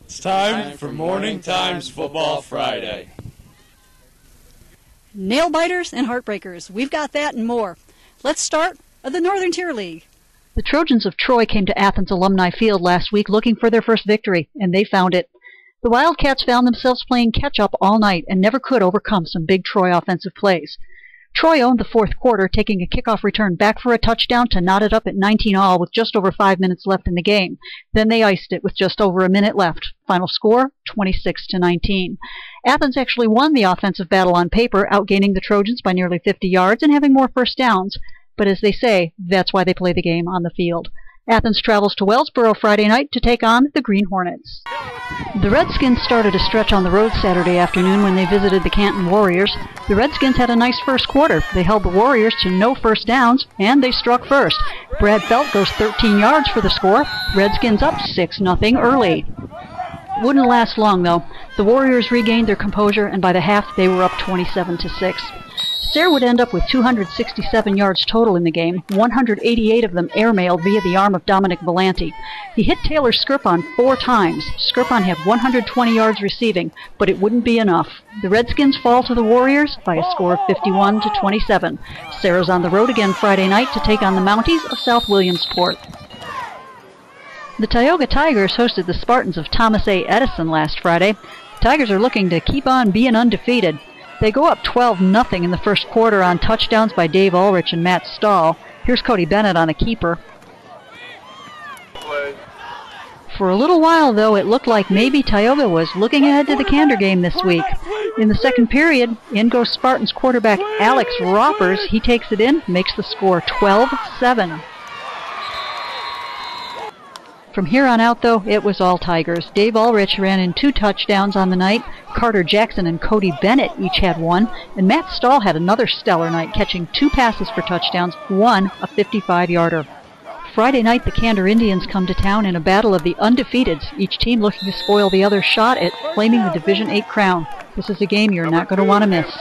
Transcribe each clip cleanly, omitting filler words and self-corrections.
It's time for Morning Times Football Friday. Nail biters and heartbreakers. We've got that and more. Let's start at the Northern Tier League. The Trojans of Troy came to Athens Alumni Field last week looking for their first victory, and they found it. The Wildcats found themselves playing catch-up all night and never could overcome some big Troy offensive plays. Troy owned the fourth quarter, taking a kickoff return back for a touchdown to knot it up at 19-all with just over 5 minutes left in the game. Then they iced it with just over a minute left. Final score, 26-19. Athens actually won the offensive battle on paper, outgaining the Trojans by nearly 50 yards and having more first downs. But as they say, that's why they play the game on the field. Athens travels to Wellsboro Friday night to take on the Green Hornets. The Redskins started a stretch on the road Saturday afternoon when they visited the Canton Warriors. The Redskins had a nice first quarter. They held the Warriors to no first downs, and they struck first. Brad Felt goes 13 yards for the score. Redskins up 6-0 early. Wouldn't last long, though. The Warriors regained their composure, and by the half, they were up 27-6. Sayre would end up with 267 yards total in the game, 188 of them airmailed via the arm of Dominic Volante. He hit Taylor Skirpon 4 times. Skirpon had 120 yards receiving, but it wouldn't be enough. The Redskins fall to the Warriors by a score of 51-27. Sayre's on the road again Friday night to take on the Mounties of South Williamsport. The Tioga Tigers hosted the Spartans of Thomas A. Edison last Friday. Tigers are looking to keep on being undefeated. They go up 12-0 in the first quarter on touchdowns by Dave Ulrich and Matt Stahl. Here's Cody Bennett on a keeper. For a little while, though, it looked like maybe Tioga was looking ahead to the Candor game this week. In the second period, in goes Spartans quarterback Alex Roppers. He takes it in, makes the score 12-7. From here on out, though, it was all Tigers. Dave Ulrich ran in 2 touchdowns on the night. Carter Jackson and Cody Bennett each had 1. And Matt Stahl had another stellar night, catching 2 passes for touchdowns, 1 a 55-yarder. Friday night, the Candor Indians come to town in a battle of the undefeateds, each team looking to spoil the other's shot at claiming the Division VIII crown. This is a game you're not going to want to miss.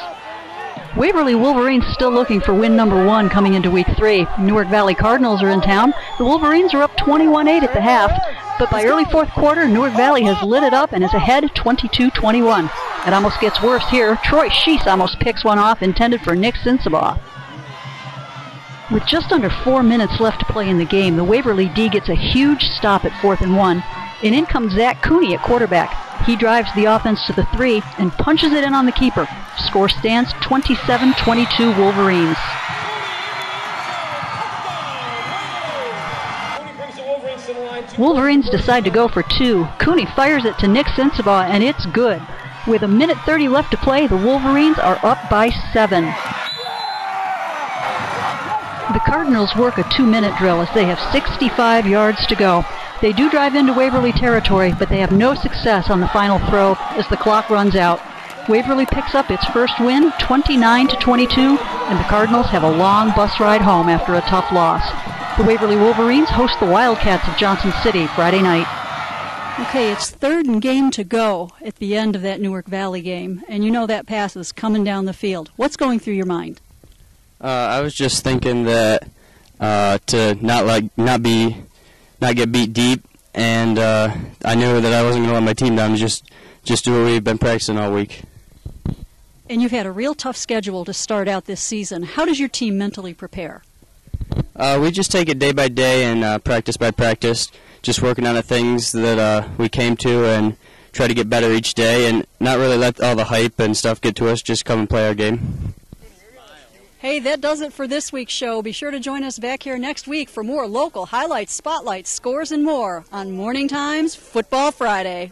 Waverly Wolverines still looking for win number 1 coming into week 3. Newark Valley Cardinals are in town. The Wolverines are up 21-8 at the half, but by early fourth quarter, Newark Valley has lit it up and is ahead 22-21. It almost gets worse here. Troy Sheese almost picks one off intended for Nick Sensabaugh. With just under 4 minutes left to play in the game, the Waverly D gets a huge stop at 4th and 1, and in comes Zach Cooney at quarterback. He drives the offense to the 3 and punches it in on the keeper. Score stands 27-22 Wolverines. Wolverines decide to go for 2. Cooney fires it to Nick Sensabaugh, and it's good. With 1:30 left to play, the Wolverines are up by 7. The Cardinals work a 2-minute drill as they have 65 yards to go. They do drive into Waverly territory, but they have no success on the final throw as the clock runs out. Waverly picks up its first win, 29-22, and the Cardinals have a long bus ride home after a tough loss. The Waverly Wolverines host the Wildcats of Johnson City Friday night. Okay, it's 3rd and game to go at the end of that Newark Valley game, and you know that pass is coming down the field. What's going through your mind? I was just thinking that to not get beat deep, and I knew that I wasn't going to let my team down. Just do what we've been practicing all week. And you've had a real tough schedule to start out this season. How does your team mentally prepare? We just take it day by day and practice by practice, just working on the things that we came to and try to get better each day and not really let all the hype and stuff get to us, just come and play our game. Hey, that does it for this week's show. Be sure to join us back here next week for more local highlights, spotlights, scores, and more on Morning Times Football Friday.